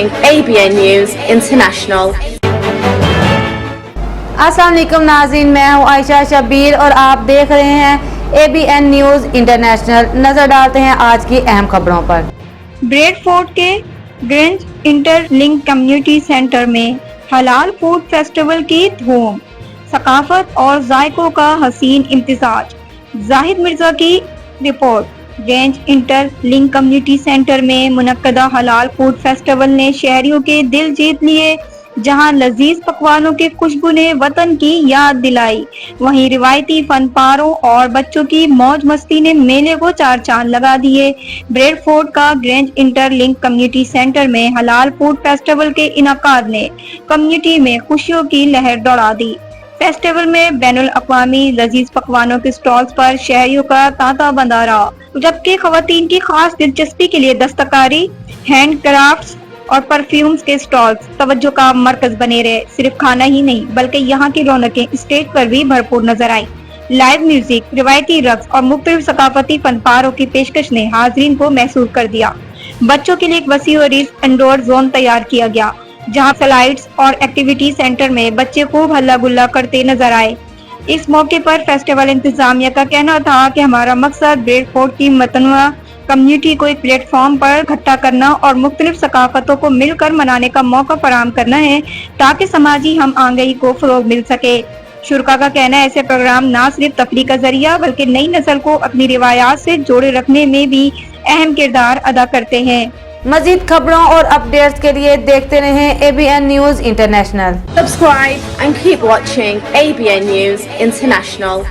ABN News International. अस्सलाम वालेकुम नाज़रीन, मैं हूँ आयशा शबीर और आप देख रहे हैं ABN न्यूज़ इंटरनेशनल। नज़र डालते हैं आज की अहम खबरों पर। ब्रेडफोर्ड के ग्रेंज इंटरलिंक कम्युनिटी सेंटर में हलाल फूड फेस्टिवल की धूम, सकाफत और जायकों का हसीन इम्तिजाज। जाहिद मिर्जा की report. Grange interlink community centre में मुनक्कदा हलाल फूड फेस्टिवल ने शहरियों के दिल जीत लिए। जहां लजीज पकवानों की खुशबू ने वतन की याद दिलाई, वहीं रिवायती फनपारों और बच्चों की मौज मस्ती ने मेले को चार चांद लगा दिए। ब्रेडफोर्ड का ग्रेंज इंटरलिंक कम्युनिटी सेंटर में हलाल फूड फेस्टिवल के इनाकाद ने कम्युनिटी में खुशियों की लहर दौड़ा दी। फेस्टिवल में बैनुल अक़वामी लजीज पकवानों के स्टॉल्स पर शहरियों का तांता बंधा रहा, जबकि खवातीन की खास दिलचस्पी के लिए दस्तकारी, हैंड क्राफ्ट्स और परफ्यूम्स के स्टॉल्स तवज्जो का मरकज बने रहे। सिर्फ खाना ही नहीं बल्कि यहाँ की रौनकें स्टेज पर भी भरपूर नजर आई। लाइव म्यूजिक, रिवायती रक्स और मुख्तलिफ सकाफती फनपारों की पेशकश ने हाजरीन को महसूस कर दिया। बच्चों के लिए एक वसी और इंडोर जोन तैयार किया गया, जहाँ स्लाइड्स और एक्टिविटी सेंटर में बच्चे खूब हल्ला गुल्ला करते नजर आए। इस मौके पर फेस्टिवल इंतजामिया का कहना था कि हमारा मकसद ब्रेडफोर्ड की मतनूआ कम्युनिटी को एक प्लेटफॉर्म पर इकट्ठा करना और मुख्तलिफ सकाफतों को मिलकर मनाने का मौका फराहम करना है, ताकि समाजी हम आंगई को फरोग मिल सके। शुरका का कहना है ऐसे प्रोग्राम न सिर्फ तफरीह का जरिया बल्कि नई नस्ल को अपनी रिवायात से जोड़े रखने में भी अहम किरदार अदा करते हैं। मजीद खबरों और अपडेट्स के लिए देखते रहें ABN news international. Subscribe and keep watching ABN News International.